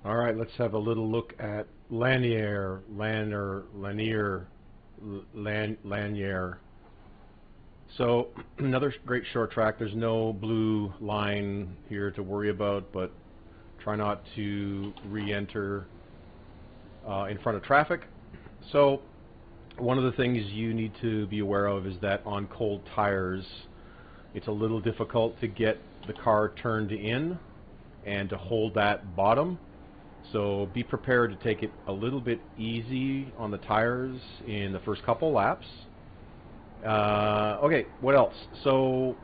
Alright, let's have a little look at LANIER, LANIER. So, another great short track. There's no blue line here to worry about, but try not to re-enter in front of traffic. So, one of the things you need to be aware of is that on cold tires, it's a little difficult to get the car turned in and to hold that bottom. So be prepared to take it a little bit easy on the tires in the first couple laps. Okay, what else? So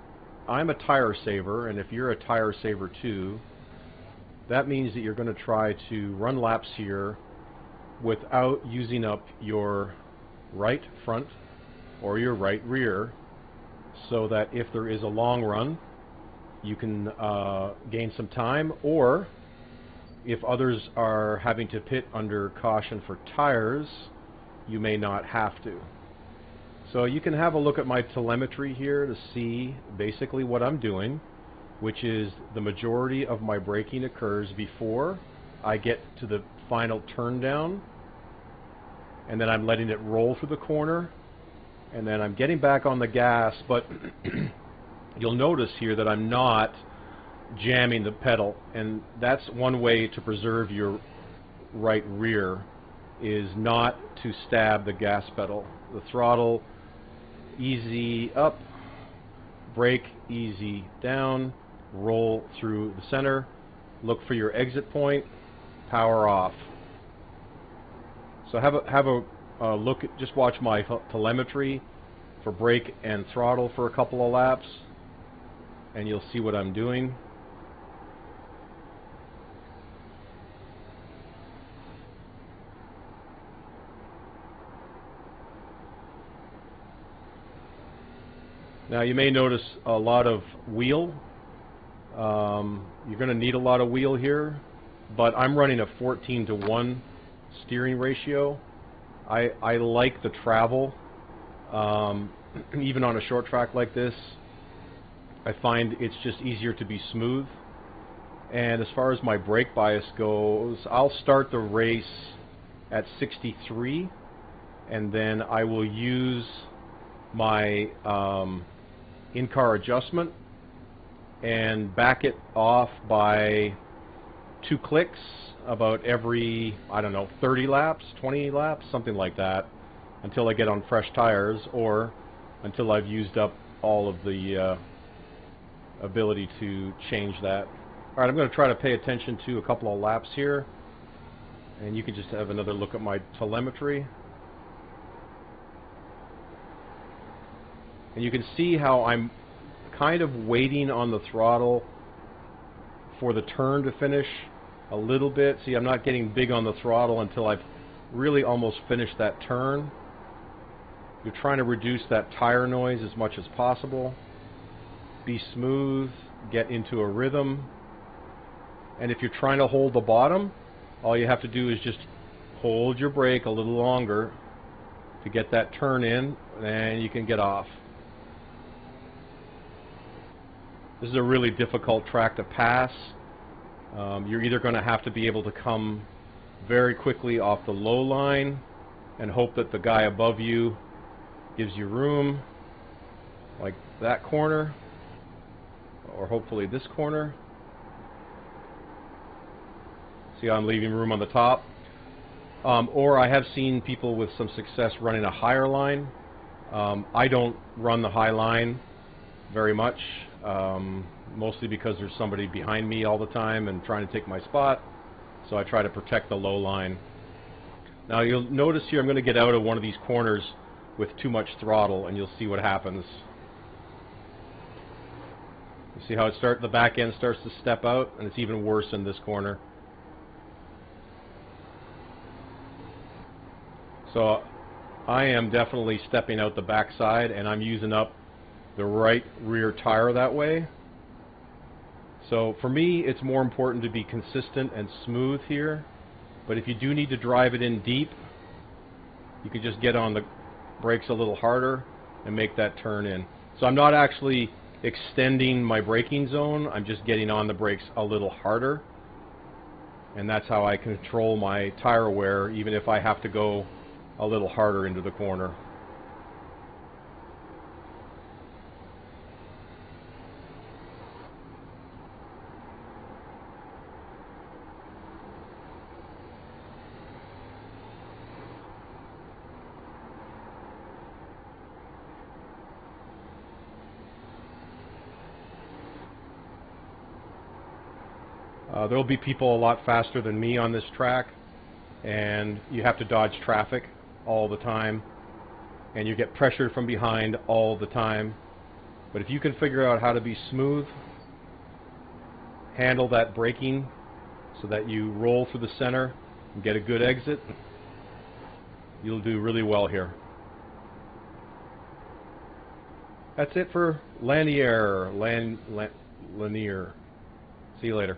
I'm a tire saver, and if you're a tire saver too, that means that you're going to try to run laps here without using up your right front or your right rear, so that if there is a long run, you can gain some time, or if others are having to pit under caution for tires, you may not have to. So you can have a look at my telemetry here to see basically what I'm doing, which is the majority of my braking occurs before I get to the final turn down, and then I'm letting it roll through the corner, and then I'm getting back on the gas, but you'll notice here that I'm not jamming the pedal, and that's one way to preserve your right rear, is not to stab the gas pedal. The throttle, easy up, brake, easy down, roll through the center, look for your exit point, power off. So have a look at, just watch my telemetry for brake and throttle for a couple of laps, and you'll see what I'm doing. Now you may notice a lot of wheel. You're going to need a lot of wheel here, but I'm running a 14:1 steering ratio. I like the travel, even on a short track like this. I find it's just easier to be smooth. And as far as my brake bias goes, I'll start the race at 63, and then I will use my in-car adjustment and back it off by 2 clicks about every, I don't know, 30 laps, 20 laps, something like that, until I get on fresh tires, or until I've used up all of the ability to change that. Alright, I'm going to try to pay attention to a couple of laps here, and you can just have another look at my telemetry. And you can see how I'm kind of waiting on the throttle for the turn to finish a little bit. See, I'm not getting big on the throttle until I've really almost finished that turn. You're trying to reduce that tire noise as much as possible. Be smooth, get into a rhythm. And if you're trying to hold the bottom, all you have to do is just hold your brake a little longer to get that turn in, and you can get off. This is a really difficult track to pass. You're either going to have to be able to come very quickly off the low line and hope that the guy above you gives you room, like that corner, or hopefully this corner. See how I'm leaving room on the top? Or I have seen people with some success running a higher line. I don't run the high line very much, mostly because there's somebody behind me all the time and trying to take my spot, so I try to protect the low line. Now you'll notice here I'm going to get out of one of these corners with too much throttle, and you'll see what happens. You see how the back end starts to step out, and it's even worse in this corner. So I am definitely stepping out the back side, and I'm using up the right rear tire that way. So for me, it's more important to be consistent and smooth here, but if you do need to drive it in deep, you can just get on the brakes a little harder and make that turn in. So I'm not actually extending my braking zone, I'm just getting on the brakes a little harder, and that's how I control my tire wear, even if I have to go a little harder into the corner. There will be people a lot faster than me on this track, and you have to dodge traffic all the time, and you get pressured from behind all the time. But if you can figure out how to be smooth, handle that braking so that you roll through the center and get a good exit, you'll do really well here. That's it for LANIER. LANIER. See you later.